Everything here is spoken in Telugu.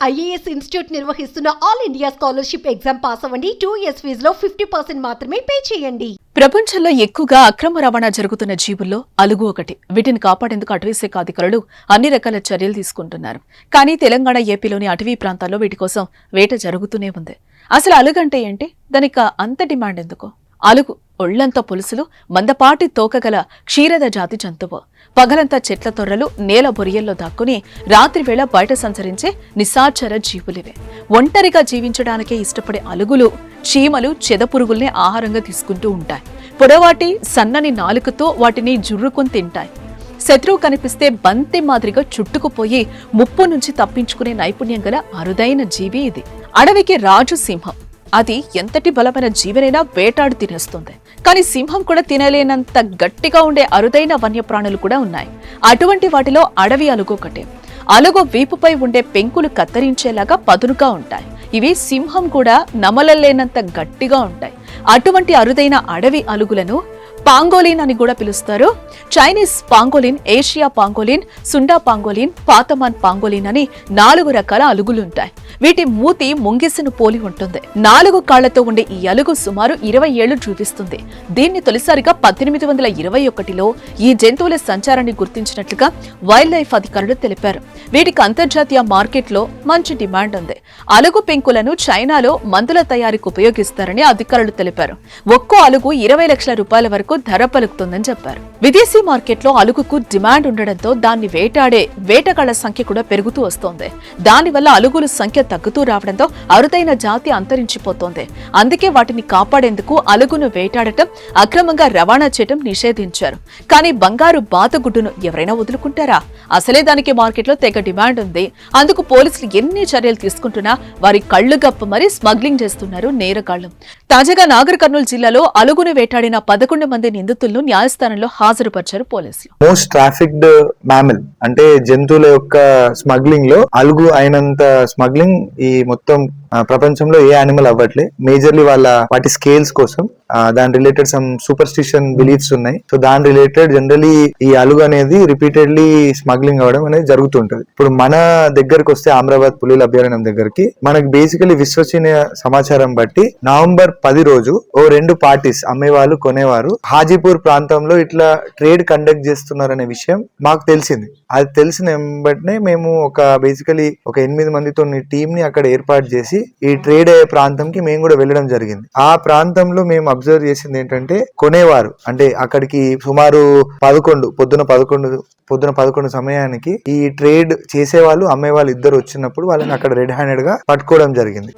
ఐఏఎస్ ఇన్స్టిట్యూట్ నిర్వహిస్తున్న all India scholarship exam pass అవ్వండి. 2 years ఫీజులో 50% మాత్రమే పే చేయండి. ప్రపంచంలో ఎక్కువగా అక్రమ రవాణా జరుగుతున్న జీవుల్లో అలుగు ఒకటి. వీటిని కాపాడేందుకు అటవీశాఖ అధికారులు అన్ని రకాల చర్యలు తీసుకుంటున్నారు. కానీ తెలంగాణ, ఏపీలోని అటవీ ప్రాంతాల్లో వీటి కోసం వేట జరుగుతూనే ఉంది. అసలు అలుగంటే ఏంటి? దానికి అంత డిమాండ్ ఎందుకు? అలుగు ఒళ్లంతా పులుసులు, మందపాటి తోకగల క్షీరద జాతి జంతువు. పగలంతా చెట్ల తొర్రలు, నేల బొరియల్లో దాక్కుని రాత్రివేళ బయట సంచరించే నిశాచర జీవులివే. ఒంటరిగా జీవించడానికే ఇష్టపడే అలుగులు చీమలు, చెదపురుగుల్ని ఆహారంగా తీసుకుంటూ ఉంటాయి. పొడవాటి సన్నని నాలుకతో వాటిని జుర్రుకుని తింటాయి. శత్రువు కనిపిస్తే బంతి మాదిరిగా చుట్టుకుపోయి ముప్పు నుంచి తప్పించుకునే నైపుణ్యం గల అరుదైన జీవి ఇది. అడవికి రాజు సింహం. అది ఎంతటి బలమైన జీవినైనా వేటాడు తినేస్తుంది. కానీ సింహం కూడా తినలేనంత గట్టిగా ఉండే అరుదైన వన్యప్రాణులు కూడా ఉన్నాయి. అటువంటి వాటిలో అడవి అలుగు ఒకటే. అలుగు వీపుపై ఉండే పెంకులు కత్తిరించేలాగా పదునుగా ఉంటాయి. ఇవి సింహం కూడా నమలలేనంత గట్టిగా ఉంటాయి. అటువంటి అరుదైన అడవి అలుగులను పాంగోలిన్ అని కూడా పిలుస్తారు. Chinese pangolin, Asia pangolin, Sunda pangolin, పాతమాన్ పాంగోలిన్ అని 4 రకాల అలుగులుంటాయి. వీటి మూతి ముంగిసను పోలి ఉంటుంది. 4 కాళ్లతో ఉండే ఈ అలుగు సుమారు 20 ఏళ్లు జీవిస్తుంది. దీన్ని తొలిసారిగా 1821లో ఈ జంతువుల సంచారాన్ని గుర్తించినట్లుగా వైల్డ్ లైఫ్ అధికారులు తెలిపారు. వీటికి అంతర్జాతీయ మార్కెట్లో మంచి డిమాండ్ ఉంది. అలుగు పెంకులను చైనాలో మందుల తయారీకి ఉపయోగిస్తారని అధికారులు తెలిపారు. ఒక్కో అలుగు 20 లక్షల రూపాయల వరకు ధర పలుకుతుందని చెప్పారు. విదేశీ మార్కెట్లో అలుగుకు డిమాండ్ ఉండడంతో దాన్ని వేటాడే వేటగాళ్ల సంఖ్య కూడా పెరుగుతూ వస్తోంది. దానివల్ల అలుగుల సంఖ్య తగ్గుతూ రావడంతో అరుదైన జాతి అంతరించిపోతోంది. అందుకే వాటిని కాపాడేందుకు అలుగును వేటాడటం, అక్రమంగా రవాణా చేయడం నిషేధించారు. కానీ బంగారు బాతగుడ్డును ఎవరైనా వదులుకుంటారా? అసలే దానికి మార్కెట్లో తెగ డిమాండ్ ఉంది. అందుకు పోలీసులు ఎన్ని చర్యలు తీసుకుంటున్నా వారి కళ్లు గప్ప మరీ స్మగ్లింగ్ చేస్తున్నారు నేరగాళ్లు. తాజాగా నాగర్ కర్నూలు జిల్లాలో అలుగును వేటాడిన 11 మంది నిందితులను న్యాయస్థానంలో హాజరుపరిచారు పోలీసులు. మోస్ట్ ట్రాఫిక్డ్ మ్యామల్ అంటే జంతువుల యొక్క స్మగ్లింగ్ లో అలుగు అయినంత స్మగ్లింగ్ ఈ మొత్తం ప్రపంచంలో ఏ యానిమల్ అవ్వట్లే. మేజర్లీ వాటి స్కేల్స్ కోసం దాని రిలేటెడ్ సమ్ సూపర్స్టిషన్ బిలీఫ్స్ ఉన్నాయి. సో దాని రిలేటెడ్ జనరలీ ఈ అలుగు అనేది రిపీటెడ్లీ స్మగ్లింగ్ అవడం అనేది జరుగుతుంటది. ఇప్పుడు మన దగ్గరకు వస్తే అమరాబాద్ పులిల అభయారణ్యం దగ్గరికి మనకి బేసికలీ విశ్వసనీయ సమాచారం బట్టి నవంబర్ 10 రోజు ఓ 2 పార్టీస్ అమ్మేవాళ్ళు కొనేవారు హాజీపూర్ ప్రాంతంలో ఇట్లా ట్రేడ్ కండక్ట్ చేస్తున్నారనే విషయం మాకు తెలిసింది. అది తెలిసిన వెంబటనే మేము బేసికలీ ఒక 8 మందితో టీం ని అక్కడ ఏర్పాటు చేసి ఈ ట్రేడ్ అయ్యే ప్రాంతంకి మేము కూడా వెళ్ళడం జరిగింది. ఆ ప్రాంతంలో మేము అబ్జర్వ్ చేసింది ఏంటంటే కొనేవారు అంటే అక్కడికి సుమారు పొద్దున 11 సమయానికి ఈ ట్రేడ్ చేసేవాళ్ళు అమ్మేవాళ్ళు ఇద్దరు వచ్చినప్పుడు వాళ్ళని అక్కడ రెడ్ హ్యాండెడ్ గా పట్టుకోవడం జరిగింది.